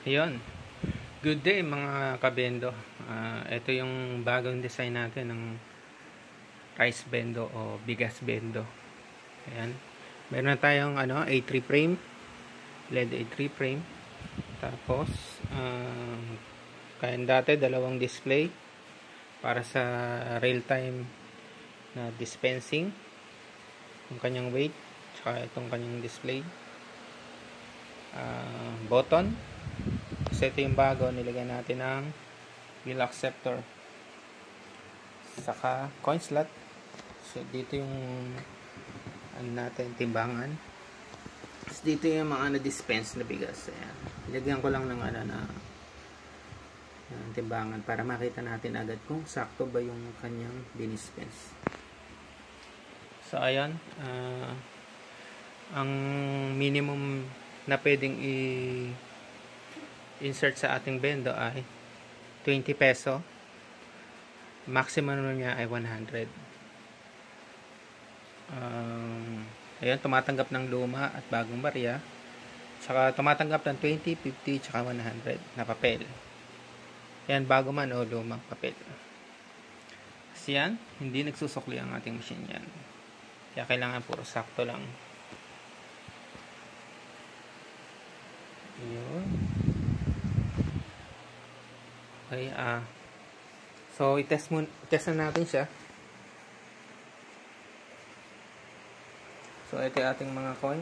Ayun. Good day mga kabendo. Ito yung bagong design natin ng rice bendo o bigas bendo. Ayan. Meron tayong A3 frame, LED A3 frame. Tapos kaya dati dalawang display para sa real time na dispensing. Yung kanyang weight, tsaka itong kanyang display. Button. Kasi ito yung bago, nilagyan natin ng wheel acceptor, saka coin slot. So dito yung natin timbangan. Tapos dito yung mga na-dispense na bigas. Ayan. Nilagyan ko lang ng timbangan para makita natin agad kung sakto ba yung kanyang dinispense. So ayan, ang minimum na pwedeng insert sa ating bendo ay 20 peso. Maximum niya ay 100. Ayan, tumatanggap ng luma at bagong barya. Tsaka tumatanggap ng 20, 50, tsaka 100 na papel. Ayan, bago man o lumang papel. Kasi yan, hindi nagsusukli ang ating machine yan. Kaya kailangan puro sakto lang. Ayun. Okay, so i-test na natin siya. So ito yung ating mga coin,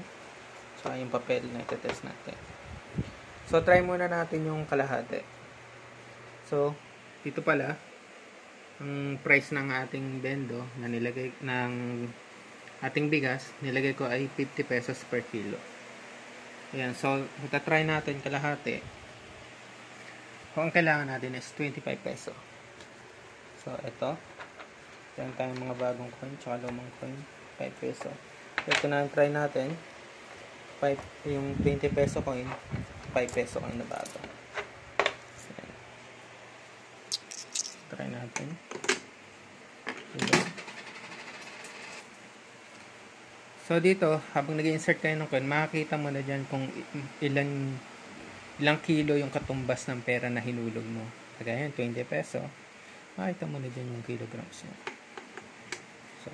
saka yung papel na i-test natin. So try muna natin yung kalahati. So dito pala ang price ng ating bendo na nilagay ng ating bigas, nilagay ko ay 50 pesos per kilo. Ayan, so ita-try natin kalahati. Kung ang kailangan natin is 25 peso. So ito, meron tayong mga bagong coin tsaka lumang coin, 5 peso. So ito na try natin, yung 20 peso coin, 5 peso coin na bago. Ayan. Try natin. Ayan. So dito, habang nag-insert kayo ng coin, makikita mo na dyan kung ilang kilo yung katumbas ng pera na hinulog mo. Kagaya 20 peso, makikita mo na dyan yung kilograms niya. So,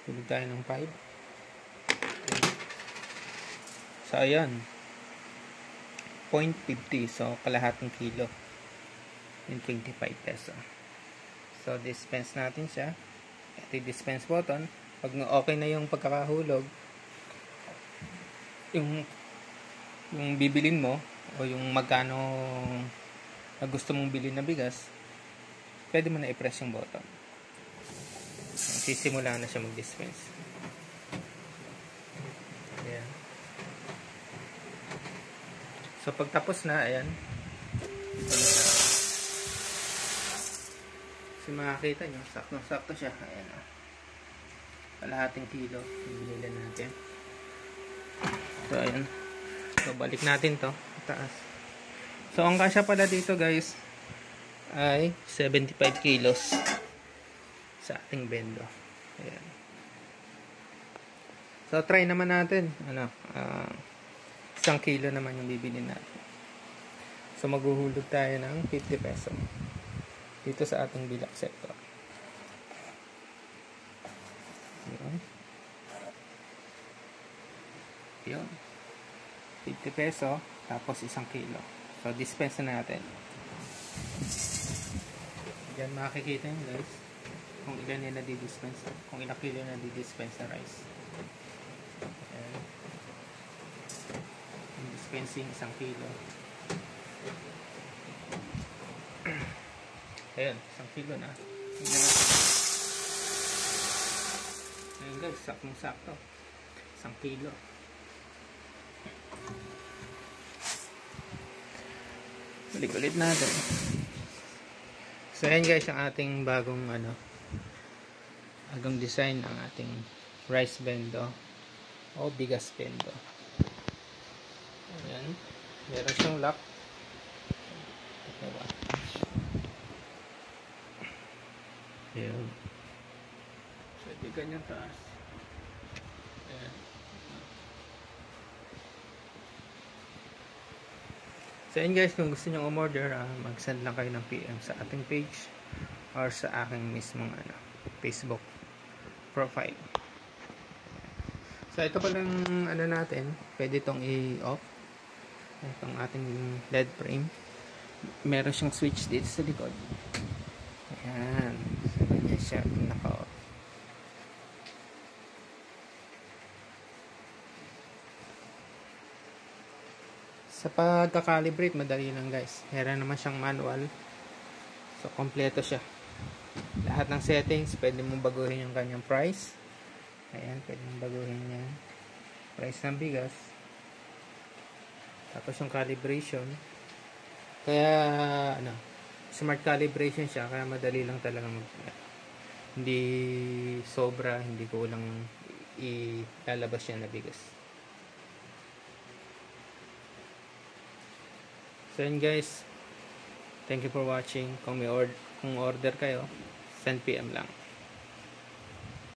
hulog tayo ng 5. So, ayan. 0.50. So, kalahating kilo. Yung 25 peso. So, dispense natin siya. Ito yung dispense button. Pag okay na yung pagkakahulog, yung bibilin mo o yung magkano na gusto mong bilhin na bigas, pwede mo na i-press yung button. Sisimula na siya mag-dispense. Ayan. So pagtapos na, ayan, so makakita nyo, sakto siya. Ayan, kalahating kilo yung binili natin. So ayan, so balik natin to taas. So ang kasya pala dito guys ay 75 kilos sa ating bendo. Ayan. So try naman natin 1 kilo naman yung bibili natin. So maghuhulog tayo ng 50 peso dito sa ating bilak sector. Yun. 50 peso tapos 1 kilo. So dispense na natin. Diyan makikita nyo guys kung ilan yung nadi-dispense, kung ilang kilo na nadi-dispense na rice. Ayan. Yung dispensing 1 kilo. Ayan, 1 kilo na. Ayan guys, saktong-sakto. 1 kilo. Balik ulit natin. So ayan guys, ang ating bagong design ng ating rice bendo o bigas bendo. Ayan, meron siyang lock. Diba? Ayan, pwede ganyan taas. Ayan. So yun guys, kung gusto nyo umorder, mag-send lang kayo ng PM sa ating page or sa aking mismong Facebook profile. So ito palang natin, pwede itong i-off. Itong ating LED frame. Meron siyang switch dito sa likod. Ayan. So ganyan siya naka-off. Sa pagka-calibrate, madali lang guys. Meron naman siyang manual. So, kompleto siya. Lahat ng settings, pwede mong baguhin yung kanyang price. Ayan, pwede mong baguhin yan. Price ng bigas. Tapos yung calibration. Kaya, smart calibration siya. Kaya madali lang talaga hindi sobra, hindi kulang ilalabas yan na bigas. So yun guys, thank you for watching. Kung order kayo, send PM lang.